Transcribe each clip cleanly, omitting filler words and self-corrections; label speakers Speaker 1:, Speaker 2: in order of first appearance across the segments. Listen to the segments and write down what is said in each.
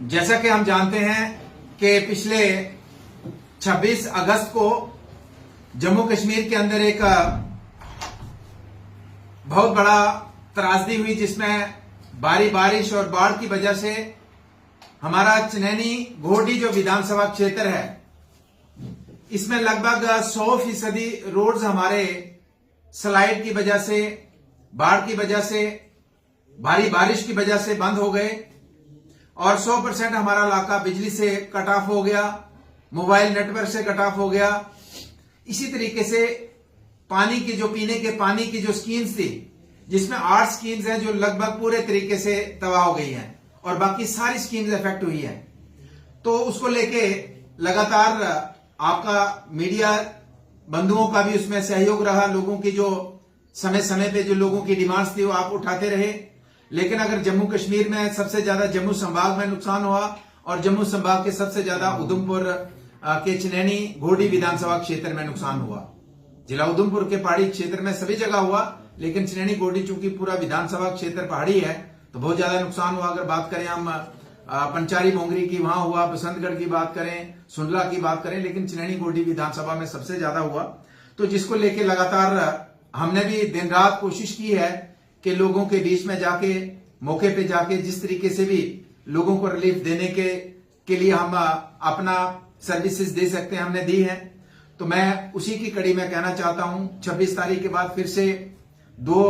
Speaker 1: जैसा कि हम जानते हैं कि पिछले 26 अगस्त को जम्मू कश्मीर के अंदर एक बहुत बड़ा त्रासदी हुई, जिसमें भारी बारिश और बाढ़ की वजह से हमारा चनैनी घोरडी जो विधानसभा क्षेत्र है, इसमें लगभग 100% रोड्स हमारे स्लाइड की वजह से, बाढ़ की वजह से, भारी बारिश की वजह से बंद हो गए और 100% हमारा इलाका बिजली से कट ऑफ हो गया, मोबाइल नेटवर्क से कट ऑफ हो गया। इसी तरीके से पानी की जो पीने के पानी की जो स्कीम्स थी, जिसमें 8 स्कीम्स हैं जो लगभग पूरे तरीके से तबाह हो गई हैं और बाकी सारी स्कीम्स इफेक्ट हुई हैं। तो उसको लेके लगातार आपका मीडिया बंधुओं का भी उसमें सहयोग रहा। लोगों की जो समय समय पे जो लोगों की डिमांड्स थी वो आप उठाते रहे। लेकिन अगर जम्मू कश्मीर में सबसे ज्यादा जम्मू संभाग में नुकसान हुआ और जम्मू संभाग के सबसे ज्यादा उधमपुर के चनैनी घोरडी विधानसभा क्षेत्र में नुकसान हुआ। जिला उधमपुर के पहाड़ी क्षेत्र में सभी जगह हुआ, लेकिन चनैनी घोरडी चूंकि पूरा विधानसभा क्षेत्र पहाड़ी है तो बहुत ज्यादा नुकसान हुआ। अगर बात करें हम पंचारी मोंगरी की, वहां हुआ, बसंतगढ़ की बात करें, सुंडला की बात करें, लेकिन चनैनी घोरडी विधानसभा में सबसे ज्यादा हुआ। तो जिसको लेके लगातार हमने भी दिन रात कोशिश की है कि लोगों के बीच में जाके, मौके पे जाके, जिस तरीके से भी लोगों को रिलीफ देने के लिए हम अपना सर्विसेज दे सकते हैं हमने दी है। तो मैं उसी की कड़ी में कहना चाहता हूं, 26 तारीख के बाद फिर से 2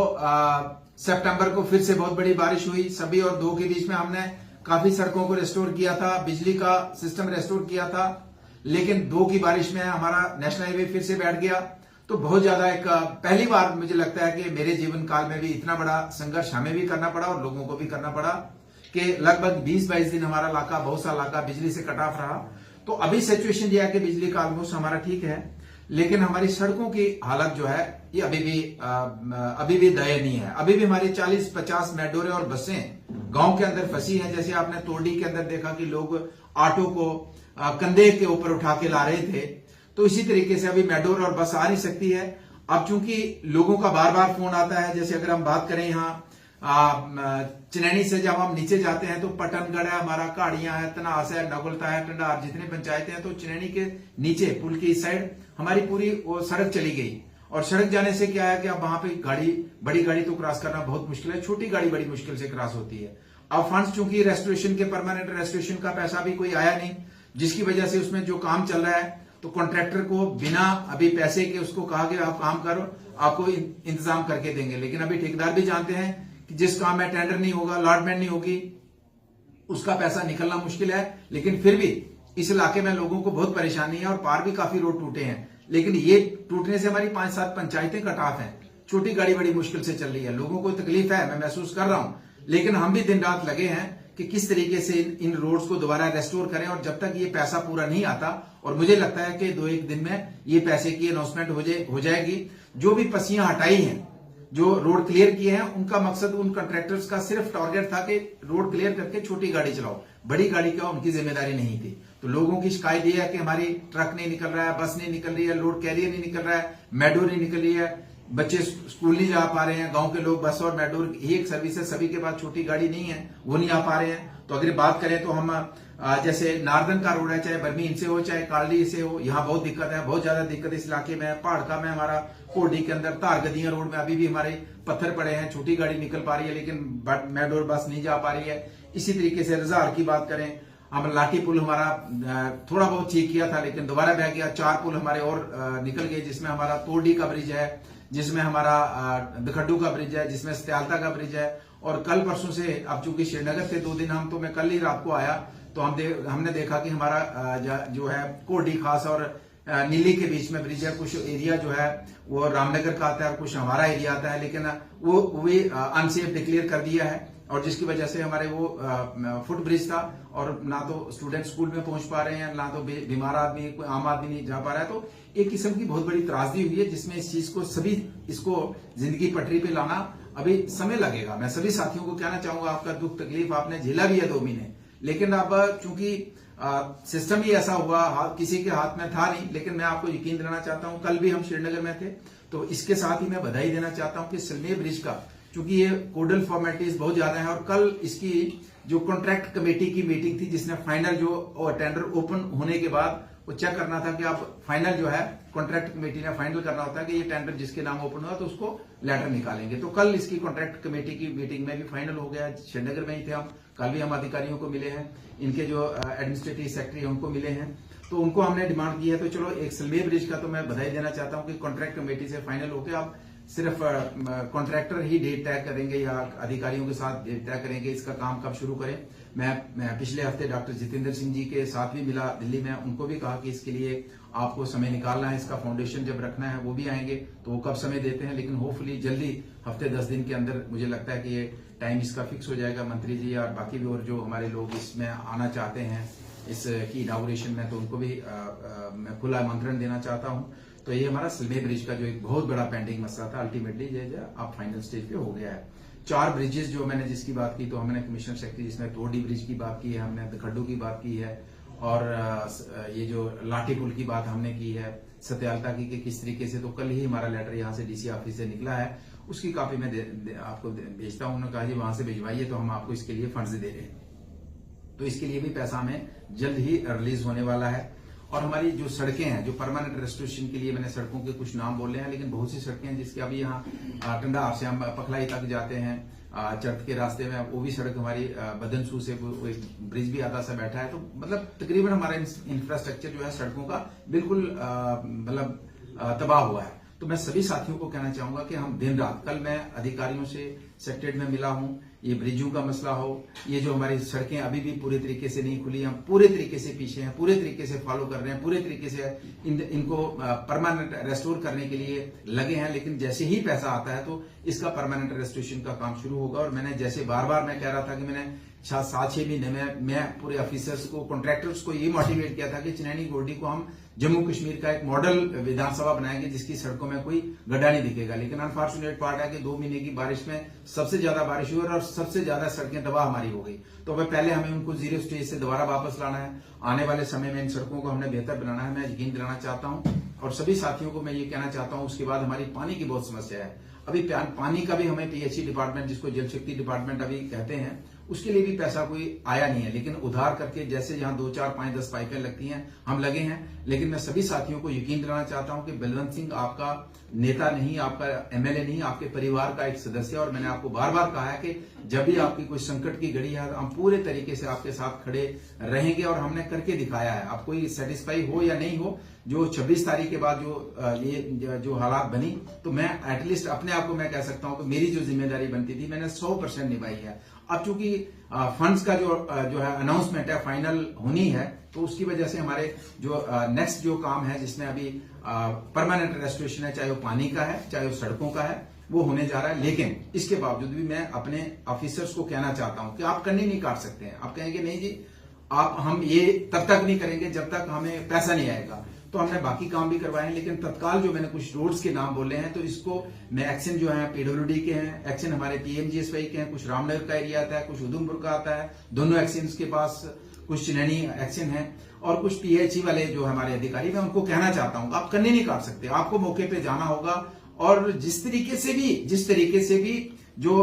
Speaker 1: सितंबर को फिर से बहुत बड़ी बारिश हुई। सभी और 2 के बीच में हमने काफी सड़कों को रेस्टोर किया था, बिजली का सिस्टम रेस्टोर किया था, लेकिन 2 की बारिश में हमारा नेशनल हाईवे फिर से बैठ गया। तो बहुत ज्यादा एक पहली बार मुझे लगता है कि मेरे जीवन काल में भी इतना बड़ा संघर्ष हमें भी करना पड़ा और लोगों को भी करना पड़ा कि लगभग 20-22 दिन हमारा इलाका, बहुत सा इलाका बिजली से कट ऑफ रहा। तो अभी सिचुएशन यह है कि बिजली का ऑलमोस्ट हमारा ठीक है, लेकिन हमारी सड़कों की हालत जो है ये अभी भी दयनीय है। अभी भी हमारी 40-50 मेडोरें और बसें गांव के अंदर फंसी हैं। जैसे आपने तोरडी के अंदर देखा कि लोग ऑटो को कंधे के ऊपर उठा के ला रहे थे, तो इसी तरीके से अभी मेडोर और बस आ नहीं सकती है। अब चूंकि लोगों का बार बार फोन आता है, जैसे अगर हम बात करें यहाँ चनैनी से जब हम नीचे जाते हैं तो पटनगढ़ है, हमारा काड़ियां है, तनास है, नगुलता है, टंडार, जितने पंचायतें हैं, तो चनैनी के नीचे पुल की इस साइड हमारी पूरी वो सड़क चली गई। और सड़क जाने से क्या है कि अब वहां पे बड़ी गाड़ी तो क्रॉस करना बहुत मुश्किल है, छोटी गाड़ी बड़ी मुश्किल से क्रॉस होती है। अब फंड्स चूंकि रेस्टोरेशन के, परमानेंट रेस्टोरेशन का पैसा भी कोई आया नहीं, जिसकी वजह से उसमें जो काम चल रहा है, तो कॉन्ट्रैक्टर को बिना अभी पैसे के उसको कहा कि आप काम करो, आपको इंतजाम करके देंगे। लेकिन अभी ठेकेदार भी जानते हैं कि जिस काम में टेंडर नहीं होगा, अलॉटमेंट नहीं होगी, उसका पैसा निकलना मुश्किल है। लेकिन फिर भी इस इलाके में लोगों को बहुत परेशानी है और पार भी काफी रोड टूटे हैं। लेकिन ये टूटने से हमारी 5-7 पंचायतें कट ऑफ हैं। छोटी गाड़ी बड़ी मुश्किल से चल रही है, लोगों को तकलीफ है, मैं महसूस कर रहा हूं। लेकिन हम भी दिन रात लगे हैं कि किस तरीके से इन रोड्स को दोबारा रेस्टोर करें, और जब तक ये पैसा पूरा नहीं आता, और मुझे लगता है कि 2-1 दिन में ये पैसे की अनाउंसमेंट हो जाएगी। जो भी पसियां हटाई हैं, जो रोड क्लियर किए हैं, उनका मकसद, उन कॉन्ट्रैक्टर्स का सिर्फ टारगेट था कि रोड क्लियर करके छोटी गाड़ी चलाओ, बड़ी गाड़ी का उनकी जिम्मेदारी नहीं थी। तो लोगों की शिकायत यह है कि हमारी ट्रक नहीं निकल रहा है, बस नहीं निकल रही है, लोड कैरियर नहीं निकल रहा है, मेडोर नहीं निकल रही है, बच्चे स्कूल नहीं जा पा रहे हैं। गांव के लोग बस और मेडोर एक सर्विस है, सभी के पास छोटी गाड़ी नहीं है, वो नहीं आ पा रहे हैं। तो अगर बात करें तो हम जैसे नारदन का रोड है, चाहे बर्मीन से हो, चाहे कालडी से हो, यहाँ बहुत दिक्कत है, बहुत ज्यादा दिक्कत इस इलाके में। पहाड़का में हमारा कोडी के अंदर तारगदिया रोड में अभी भी हमारे पत्थर पड़े हैं, छोटी गाड़ी निकल पा रही है, लेकिन मेडोर बस नहीं जा पा रही है। इसी तरीके से रजार की बात करें, हम लाठी पुल हमारा थोड़ा बहुत ठीक किया था, लेकिन दोबारा बह गया। 4 पुल हमारे और निकल गए, जिसमें हमारा तोरडी का ब्रिज है, जिसमें हमारा दखड्डू का ब्रिज है, जिसमें सत्यालता का ब्रिज है। और कल परसों से, अब चूंकि श्रीनगर से 2 दिन तो मैं कल ही रात को आया, तो हमने देखा कि हमारा जो है कोडी खास और नीली के बीच में ब्रिज है। कुछ एरिया जो है वो रामनगर का आता है और कुछ हमारा एरिया आता है, लेकिन वो भी अनसेफ डिक्लेयर कर दिया है, और जिसकी वजह से हमारे वो फुट ब्रिज था, और ना तो स्टूडेंट स्कूल में पहुंच पा रहे हैं, ना तो बीमार आदमी, कोई आम आदमी नहीं जा पा रहा है। तो एक किस्म की बहुत बड़ी त्रासदी हुई है, जिसमें इस चीज को इसको जिंदगी पटरी पे लाना अभी समय लगेगा। मैं सभी साथियों को कहना चाहूंगा, आपका दुख तकलीफ आपने झेला भी है 2 महीने, लेकिन अब चूंकि सिस्टम ही ऐसा हुआ, किसी के हाथ में था नहीं। लेकिन मैं आपको यकीन दिलाना चाहता हूं, कल भी हम श्रीनगर में थे, तो इसके साथ ही मैं बधाई देना चाहता हूं कि सलमे ब्रिज का क्योंकि ये कोडल फॉर्मेलिटीज बहुत ज्यादा है। और कल इसकी जो कॉन्ट्रैक्ट कमेटी की मीटिंग थी, जिसने फाइनल जो टेंडर ओपन होने के बाद वो चेक करना था कि आप फाइनल जो है कॉन्ट्रैक्ट कमेटी ने फाइनल करना होता है कि ये टेंडर जिसके नाम ओपन हुआ तो उसको लेटर निकालेंगे। तो कल इसकी कॉन्ट्रैक्ट कमेटी की मीटिंग में भी फाइनल हो गया। श्रीनगर में ही थे हम, कल भी हम अधिकारियों को मिले हैं, इनके जो एडमिनिस्ट्रेटिव सेक्रेटरी है उनको मिले हैं, तो उनको हमने डिमांड की है। तो चलो एक सलमे ब्रिज का तो मैं बधाई देना चाहता हूं कि कॉन्ट्रैक्ट कमेटी से फाइनल होकर आप सिर्फ कॉन्ट्रैक्टर ही डेट तय करेंगे या अधिकारियों के साथ डेट तय करेंगे इसका काम कब शुरू करें। मैं पिछले हफ्ते डॉक्टर जितेंद्र सिंह जी के साथ भी मिला दिल्ली में, उनको भी कहा कि इसके लिए आपको समय निकालना है, इसका फाउंडेशन जब रखना है वो भी आएंगे, तो वो कब समय देते हैं, लेकिन होपफुली जल्दी हफ्ते 10 दिन के अंदर मुझे लगता है कि ये टाइम इसका फिक्स हो जाएगा। मंत्री जी और बाकी भी और जो हमारे लोग इसमें आना चाहते हैं इसकी इनॉग्रेशन में, तो उनको भी मैं खुला आमंत्रण देना चाहता हूं। तो ये हमारा सलमे ब्रिज का जो एक बहुत बड़ा पेंडिंग मसला था, अल्टीमेटली अब फाइनल स्टेज पे हो गया है। 4 ब्रिजेस जो मैंने जिसकी बात की, तो हमने कमिश्नर सेक्रेटरी जिसमें तोड़ी ब्रिज की बात की है, हमने खड्डू की बात की है, और ये जो लाठी पुल की बात हमने की है, सत्यालता की कि किस तरीके से। तो कल ही हमारा लेटर यहाँ से डीसी ऑफिस से निकला है, उसकी कॉपी मैं आपको भेजता हूँ। उन्होंने कहा जी वहां से भिजवाइए, तो हम आपको इसके लिए फंड्स दे रहे हैं। तो इसके लिए भी पैसा हमें जल्द ही रिलीज होने वाला है। और हमारी जो सड़कें हैं, जो परमानेंट रेस्टोरेशन के लिए मैंने सड़कों के कुछ नाम बोले हैं, लेकिन बहुत सी सड़कें हैं जिसके अभी यहाँ टंडा से हम पखलाई तक जाते हैं, चर्च के रास्ते में वो भी सड़क हमारी बदनसू से वो एक ब्रिज भी आधा सा बैठा है। तो मतलब तकरीबन हमारा इंफ्रास्ट्रक्चर जो है सड़कों का बिल्कुल मतलब तबाह हुआ है। तो मैं सभी साथियों को कहना चाहूंगा कि हम दिन रात, कल मैं अधिकारियों से सेक्रेटरीट में मिला हूं, ये ब्रिजों का मसला हो, ये जो हमारी सड़कें अभी भी पूरे तरीके से नहीं खुली, हम पूरे तरीके से पीछे हैं, पूरे तरीके से फॉलो कर रहे हैं, पूरे तरीके से इनको परमानेंट रेस्टोर करने के लिए लगे हैं। लेकिन जैसे ही पैसा आता है तो इसका परमानेंट रेस्टोरेशन का काम शुरू होगा। और मैंने जैसे बार बार मैं कह रहा था कि मैंने 7-6 महीने में मैं पूरे ऑफिसर्स को, कॉन्ट्रैक्टर्स को ये मोटिवेट किया था कि चिनैनी गोरडी को हम जम्मू कश्मीर का एक मॉडल विधानसभा बनाएंगे जिसकी सड़कों में कोई गड्ढा नहीं दिखेगा। लेकिन अनफॉर्चुनेट पार्ट है कि 2 महीने की बारिश में सबसे ज्यादा बारिश हुई और सबसे ज्यादा सड़कें तबाह हमारी हो गई। तो अब पहले हमें उनको जीरो स्टेज से दोबारा वापस लाना है। आने वाले समय में इन सड़कों को हमने बेहतर बनाना है, मैं यकीन दिलाना चाहता हूं। और सभी साथियों को मैं ये कहना चाहता हूं, उसके बाद हमारी पानी की बहुत समस्या है। अभी पानी का भी हमें पीएचई डिपार्टमेंट, जिसको जल शक्ति डिपार्टमेंट अभी कहते हैं, उसके लिए भी पैसा कोई आया नहीं है। लेकिन उधार करके जैसे यहाँ 2, 4, 5, 10 पाइपें लगती हैं, हम लगे हैं। लेकिन मैं सभी साथियों को यकीन दिलाना चाहता हूं कि बलवंत सिंह आपका नेता नहीं, आपका एमएलए नहीं, आपके परिवार का एक सदस्य। और मैंने आपको बार बार कहा है कि जब भी आपकी कोई संकट की घड़ी है, हम पूरे तरीके से आपके साथ खड़े रहेंगे और हमने करके दिखाया है। आप कोई सेटिस्फाई हो या नहीं हो, जो 26 तारीख के बाद जो हालात बनी, तो मैं एटलीस्ट अपने आप को मैं कह सकता हूं कि मेरी जो जिम्मेदारी बनती थी मैंने 100% निभाई है। अब चूंकि फंड्स का जो है अनाउंसमेंट है, फाइनल होनी है, तो उसकी वजह से हमारे जो नेक्स्ट जो काम है, जिसमें अभी परमानेंट रेस्टोरेशन है, चाहे वो पानी का है, चाहे वो सड़कों का है, वो होने जा रहा है। लेकिन इसके बावजूद भी मैं अपने ऑफिसर्स को कहना चाहता हूं कि आप कन्नी नहीं काट सकते हैं। आप कहेंगे नहीं जी, हम ये तब तक नहीं करेंगे जब तक हमें पैसा नहीं आएगा। तो हमने बाकी काम भी करवाए हैं, लेकिन तत्काल जो मैंने कुछ रोड्स के नाम बोले हैं, तो इसको मैं एक्शन जो है पीडब्ल्यूडी के हैं, एक्शन हमारे पीएमजीएसवाई के हैं, कुछ रामनगर का एरिया आता है, कुछ उधमपुर का आता है, दोनों एक्शन के पास कुछ चिनैनी एक्शन है, और कुछ पीएचई वाले जो हमारे अधिकारी, मैं उनको कहना चाहता हूं आप कन्नी नहीं काट सकते, आपको मौके पे जाना होगा। और जिस तरीके से भी जो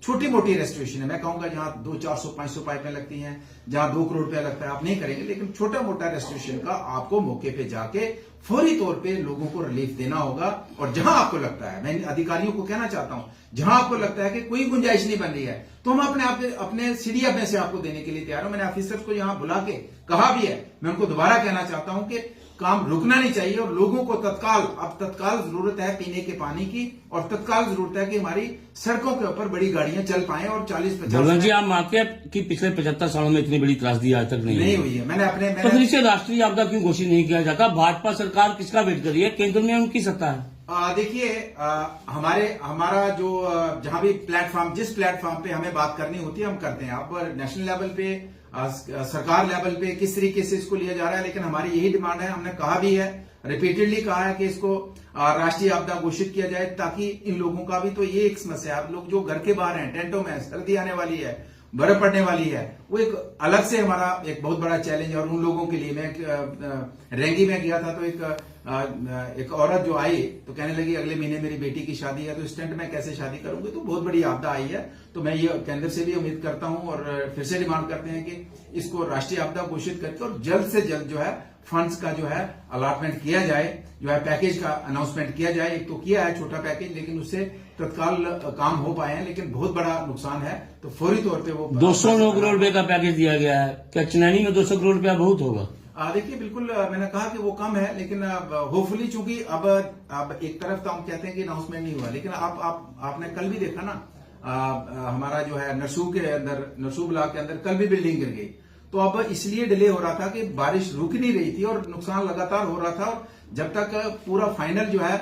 Speaker 1: छोटी मोटी रेस्टोरेशन है, मैं कहूंगा जहां 200, 400, 500 पाइपें लगती हैं, जहां 2 करोड़ रुपया लगता है, आप नहीं करेंगे। लेकिन छोटा मोटा रेस्टोरेशन का आपको मौके पे जाके फौरी तौर पे लोगों को रिलीफ देना होगा। और जहां आपको लगता है, मैं अधिकारियों को कहना चाहता हूं, जहां आपको लगता है कि कोई गुंजाइश नहीं बन रही है, तो हम अपने सीढ़िया में से आपको देने के लिए तैयार हूं। मैंने ऑफिसर्स को यहां बुला के कहा भी है, मैं उनको दोबारा कहना चाहता हूं कि काम रुकना नहीं चाहिए और लोगों को तत्काल जरूरत है पीने के पानी की, और तत्काल जरूरत है कि हमारी सड़कों के ऊपर बड़ी गाड़ियां चल पाएं। और 40-50
Speaker 2: जी, आप मानते हैं कि पिछले 75 सालों में इतनी बड़ी त्रासदी आज तक नहीं हुई
Speaker 1: है। मैंने
Speaker 2: तो फिर इसे राष्ट्रीय आपदा क्यों घोषित नहीं किया जाता? भाजपा सरकार किसका वेट कर रही है? केंद्र में उनकी सत्ता है।
Speaker 1: देखिए, हमारा जो जहां भी प्लेटफॉर्म, जिस प्लेटफॉर्म पे हमें बात करनी होती है हम करते हैं। अब नेशनल लेवल पे, सरकार लेवल पे किस तरीके से इसको लिया जा रहा है, लेकिन हमारी यही डिमांड है, हमने कहा भी है, रिपीटेडली कहा है कि इसको राष्ट्रीय आपदा घोषित किया जाए, ताकि इन लोगों का भी तो ये एक समस्या है। लोग जो घर के बाहर हैं, टेंटों में, सर्दी आने वाली है, बर्फ पड़ने वाली है, वो एक अलग से हमारा एक बहुत बड़ा चैलेंज है। और उन लोगों के लिए मैं रेंगी में गया था तो एक औरत जो आई तो कहने लगी अगले महीने मेरी बेटी की शादी है, तो इस टेंट में कैसे शादी करूंगी, तो बहुत बड़ी आपदा आई है। तो मैं ये केंद्र से भी उम्मीद करता हूं और फिर से डिमांड करते हैं कि इसको राष्ट्रीय आपदा घोषित करके और जल्द से जल्द जो है फंड्स का जो है अलॉटमेंट किया जाए, जो है पैकेज का अनाउंसमेंट किया जाए। एक तो किया है छोटा पैकेज, लेकिन उससे तत्काल काम हो पाए हैं, लेकिन बहुत बड़ा नुकसान है, तो फौरी तौर पे वो
Speaker 2: 209 करोड़ रुपए का पैकेज दिया गया है। क्या चनैनी में 200 करोड़ रुपया बहुत होगा?
Speaker 1: देखिए बिल्कुल, मैंने कहा कि वो कम है, लेकिन होपफुली चूंकि अब एक तरफ तो हम कहते हैं कि अनाउंसमेंट नहीं हुआ, लेकिन आपने कल भी देखा ना, हमारा जो है नरसूब ब्लॉक के अंदर कल भी बिल्डिंग गिर गई। तो अब इसलिए डिले हो रहा था कि बारिश रुक नहीं रही थी और नुकसान लगातार हो रहा था, और जब तक पूरा फाइनल जो है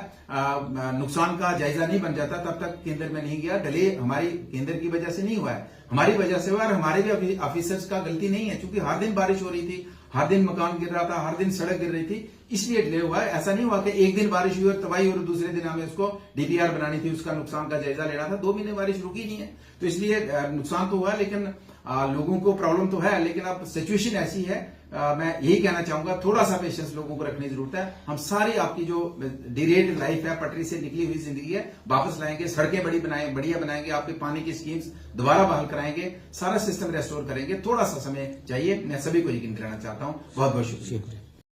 Speaker 1: नुकसान का जायजा नहीं बन जाता तब तक केंद्र में नहीं गया। डिले हमारी केंद्र की वजह से नहीं हुआ है, हमारी वजह से हुआ, और हमारे भी ऑफिसर्स का गलती नहीं है, क्योंकि हर दिन बारिश हो रही थी, हर दिन मकान गिर रहा था, हर दिन सड़क गिर रही थी, इसलिए डिले हुआ है। ऐसा नहीं हुआ कि एक दिन बारिश हुई और तबाही और दूसरे दिन हमें उसको डीपीआर बनानी थी, उसका नुकसान का जायजा लेना था। 2 महीने बारिश रुकी नहीं है, तो इसलिए नुकसान तो हुआ, लेकिन लोगों को प्रॉब्लम तो है, लेकिन अब सिचुएशन ऐसी है, मैं यही कहना चाहूंगा थोड़ा सा पेशेंस लोगों को रखने की जरूरत है। हम सारी आपकी जो डिरेल्ड लाइफ है, पटरी से निकली हुई जिंदगी है, वापस लाएंगे, सड़कें बढ़िया बनाएंगे, आपके पानी की स्कीम्स दोबारा बहाल कराएंगे, सारा सिस्टम रेस्टोर करेंगे। थोड़ा सा समय चाहिए, मैं सभी को यकीन दिलाना चाहता हूं। बहुत बहुत शुक्रिया।